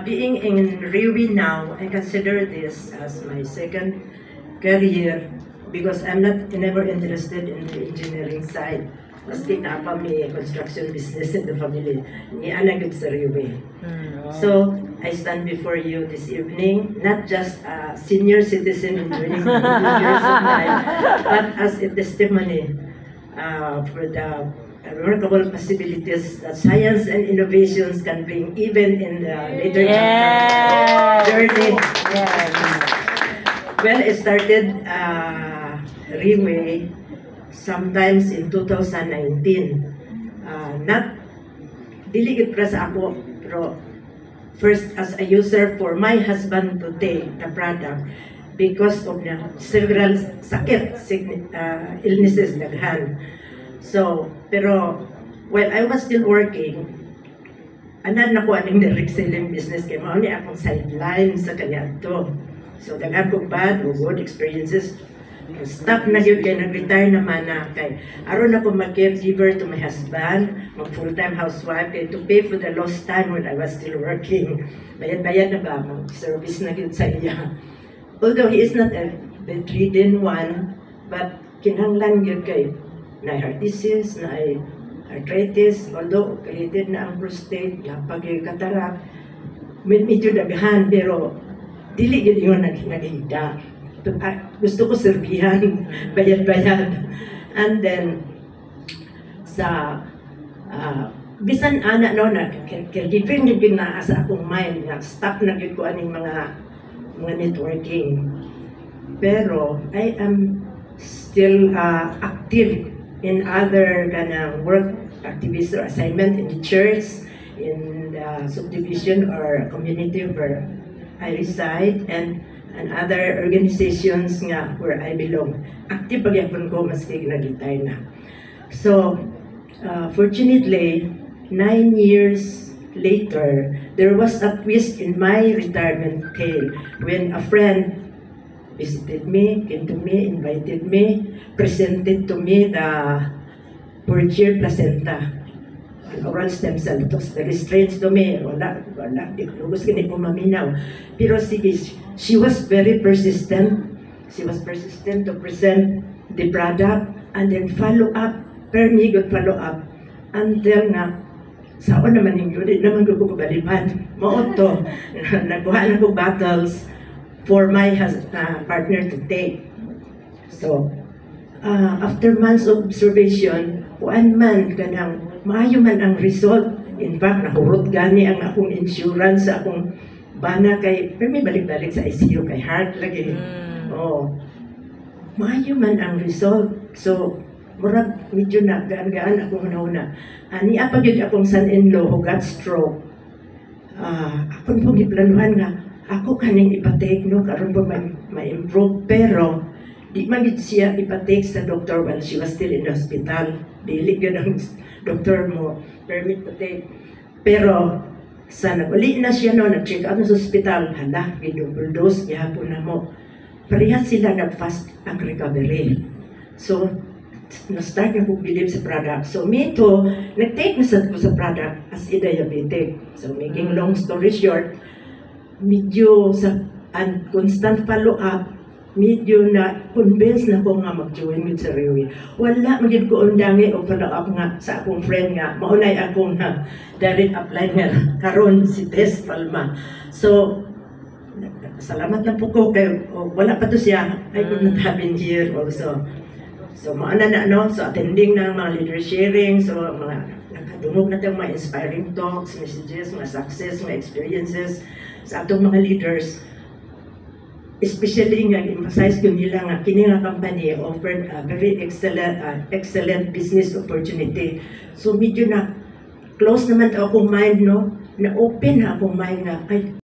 Being in Riwi now, I consider this as my second career because I'm never interested in the engineering side. Maski na pa may construction business in the family. Ni anak sa Riwi. So, I stand before you this evening, not just a senior citizen enjoying the years of life, but as a testimony for the remarkable possibilities that science and innovations can bring even in the later journey. Yes. Well, it started Riwi sometimes in 2019. Not diligid para sa ako, pero first as a user for my husband to take the product because of the several sakit, illnesses daghan. So, pero while I was still working, anan na ko aning direct selling business kay mao ni akong sideline sa kanya to. So, daghan ko bad o good experiences. Stop na yun kay nag-retire naman na kay aron ako mag-caregiver to my husband, mag-full-time housewife kay to pay for the lost time when I was still working. Bayad-bayad na ba? Mag-service na yun sa iya. Although he is not a bedridden one, but kinahanglan yun kay na heart disease, na arthritis, although kalitin na ang prostate, lapag yung katarak, medyo daghan, pero dili yun yung naghinda. Gusto ko serbihan, bayad-bayad. And then, sa, bisan ana no, na caregiving yun na sa akong mind, na stop na yun ko aning mga networking. Pero, I am still active in other work activities or assignment in the church, in the subdivision or community where I reside, and other organizations nga where I belong. Active pagyapon ko maski nagitay na. So, fortunately, 9 years later, there was a twist in my retirement tale when a friend visited me, came to me, invited me, presented to me the Purgere placenta, an oral stem cell. It was very strange to me. Wala, di ko gusto ko maminaw. Pero she was very persistent. She was persistent to present the product and then follow up, very good follow up, until nga, saan naman yung yun, naman ko kabalipad. Maoto, nagkuha na ko battles for my partner to take. So, after months of observation, kuan man kanang maayo man ang result. In fact, nahurot gani ang akong insurance sa akong bana kay pero may balik-balik sa ICU kay heart lagi. Oh. Maayo man ang result. So, murag medyo na gaan-gaan akong nauna. Ani apa gyud akong son-in-law who got stroke. Akong pong giplanuhan nga ako kaning ipatake no karon po ma-improve pero di man gid siya ipatake sa doctor while she was still in the hospital. Dili gyud ang doctor mo permit to take. Pero sa naguli na siya no nag-check out sa hospital, hala gi-double dose gihapon na mo. Parehas sila nag-fast ang recovery. So na-start na ko believe sa product. So me too, nag-take na sa product as a diabetic. So making long story short, medyo sa constant follow-up, medyo na convince na ko nga mag-join with sa Riwi. Wala magiging ko undangi o follow-up nga sa akong friend nga. Maunay akong direct apply nga karon si Tess Palma. So, salamat lang po ko kay wala pa to siya. I could not have been here also. So, maana na no, so attending ng mga leader sharing, so mga nakadungog na tayong mga inspiring talks, messages, mga success, mga experiences sa atong mga leaders. Especially nga, emphasize ko nila nga, kini nga company offered a very excellent business opportunity. So medyo na close naman akong mind, no? Na open na akong mind nga, ay,